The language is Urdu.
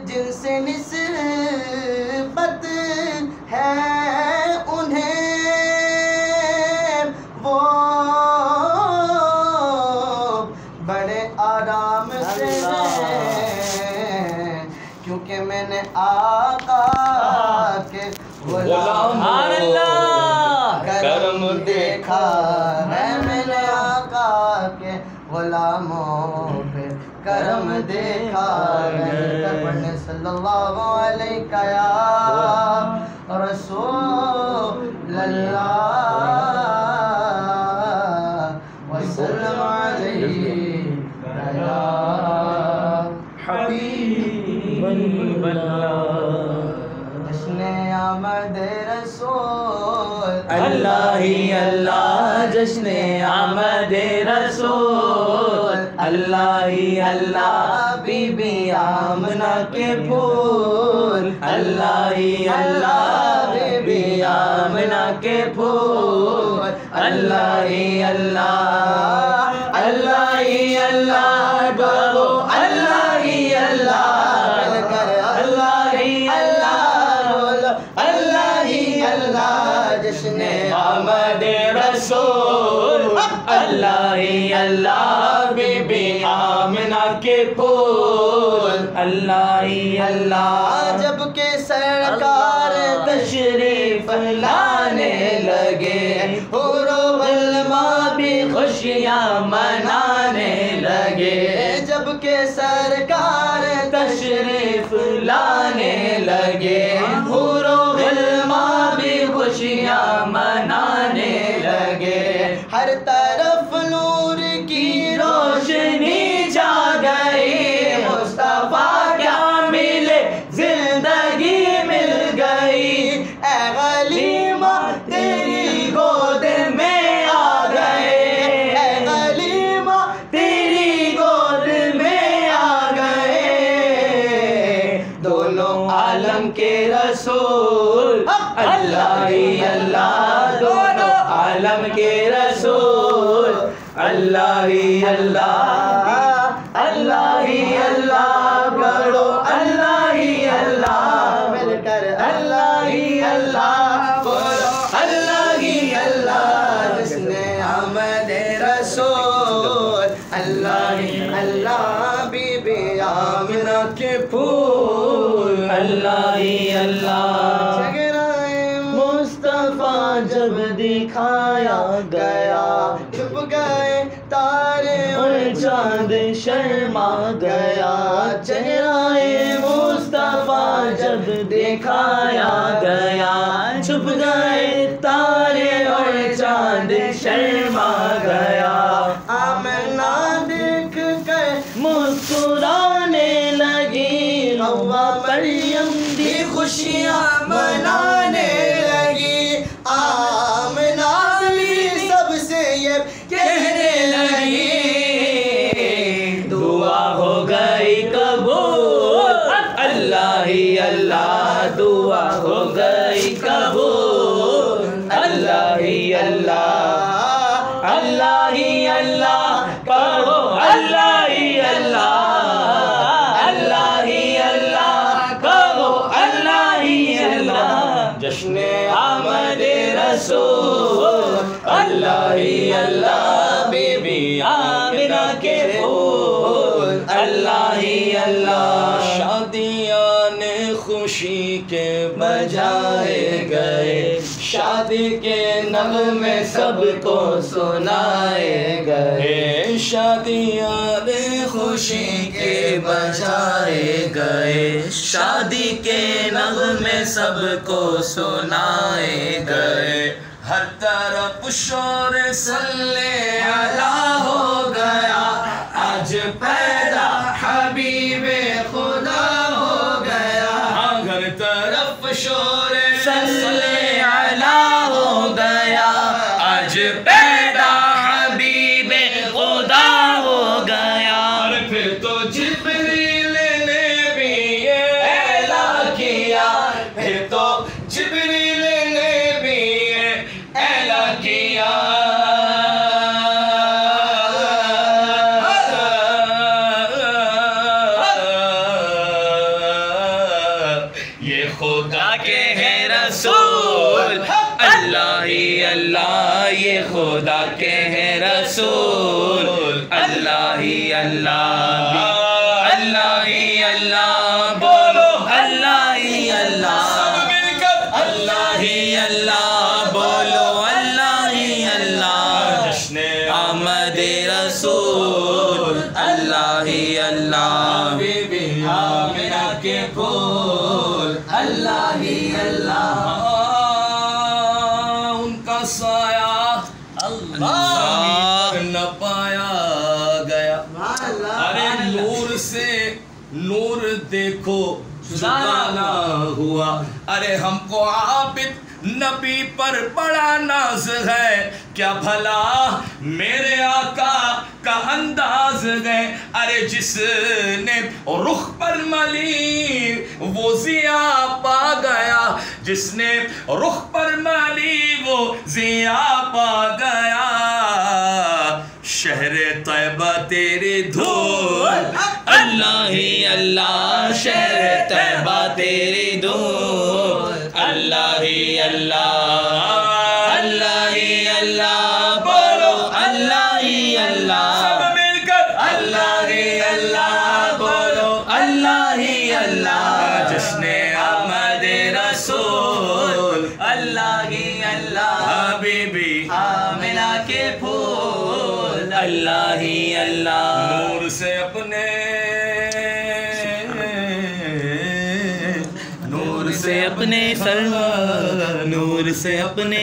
جن سے نسبت ہے انہیں وہ بڑے آرام سے ہیں، کیونکہ میں نے آقا کے غلاموں کرم دیکھا ہے، میں نے آقا کے غلاموں پہ کرم دیکھا ہے۔ پڑھنے صلی اللہ علیہ یا رسول اللہ وسلم علیہ یا حبیب اللہ۔ جشن آمد رسول اللہ ہی اللہ، جشن آمد رسول اللہ ہی اللہ، بی بی آمنہ کے پھول اللہ ہی اللہ، بی بی آمنہ کے پھول اللہ ہی اللہ، اللہ ہی اللہ ڈولو اللہ ہی اللہ کر، اللہ ہی اللہ ڈولو اللہ ہی اللہ، جشن آمد رسول اللہ ہی اللہ، بی بی آمنہ کے پھول اللہ ہی اللہ۔ جب کہ سرکار تشریف لانے لگے، حور و غلماں بھی خوشیاں منانے لگے، جب کہ سرکار تشریف لانے لگے، حور و غلماں بھی خوشیاں منانے لگے، ہر طرف نور کی روشنی جا گئی، مصطفیٰ کیا ملے زندگی مل گئی، اے غلیمہ تیری گود میں آ گئے، اے غلیمہ تیری گود میں آ گئے، دونوں عالم کے رسول اللہ ہی اللہ، دونوں عالم کے رسول اللہ ہی اللہ، اللہ ہی اللہ کرو اللہ ہی اللہ مل کر اللہ ہی اللہ بولو اللہ ہی اللہ، جشن آمد رسول اللہ ہی اللہ، بی بی آمنہ کے پھول اللہ ہی اللہ۔ مصطفیٰ جب دکھایا گیا، چھپ گئے تارے اور چاند شرما گیا، چہرہ مصطفیٰ جب دکھایا گیا، چھپ گئے تارے اور چاند شرما گیا، آمنہ دیکھ کر مسکرانے لگی، حوا مریم دی خوشیاں منانے لگی، آمنہ بھی سب سے یہ کہنے لگی، دعا ہو گئی قبول اللہ ہی اللہ، دعا ہو گئی قبول اللہ ہی اللہ، اللہ ہی اللہ کہو اللہ ہی اللہ، اللہ ہی اللہ کہو اللہ ہی اللہ، جشن آمد رسول اللہ ہی اللہ، بی بی آمنہ کے پھول اللہ ہی اللہ، شادیاں نے خوشی کے بجائے گئے، شادی کے نغمے سب کو سنائے گئے، شادیاں نے خوشی کے بجائے گئے، شادی کے نغمے سب کو سنائے گئے، ہر طرف شور صلی اللہ ہو گیا، آج پیدا حبیب خدا ہو گیا، ہر طرف شور صلی اللہ ہو گیا، آج پیدا حبیب خدا ہو گیا، اور پھر تو جبریل نے بھی یہ اعلان کیا، پھر تو جبریل نے بھی یہ اعلان کیا، یہ خدا کے ہیں رسول، اللہ ہی اللہ یہ خدا کے ہیں رسول، اللہ ہی اللہ، اللہ ہی اللہ بولو، اللہ ہی اللہ، سب مل کر اللہ ہی اللہ بولو، اللہ ہی اللہ، جشن آمد رسول، اللہ ہی اللہ، بی بی آمنہ کے پھول، اللہ ہی اللہ، ان کا سایہ اللہ نہ پایا گیا، ارے نور سے نور دیکھو جدا نہ ہوا، ارے ہم کو عابد نبی پر بڑا ناز ہے، کیا بھلا میرے آقا کا انداز ہے، ارے جس نے رخ پر ملی وہ ضیا پا گیا، جس نے رخ پر ملی وہ ضیا پا گیا، شہر طیبہ تیری دھول، اللہ ہی اللہ، شہر طیبہ تیری دھول، اللہ ہی اللہ، اللہ ہی اللہ بولو، اللہ ہی اللہ، سب مل کر اللہ ہی اللہ بولو، اللہ ہی اللہ، جشن آمد رسول، اللہ ہی اللہ، حبیبی آمنہ کے پھول، اللہ ہی اللہ، نور سے اپنے نور سے اپنے سر، نور سے اپنے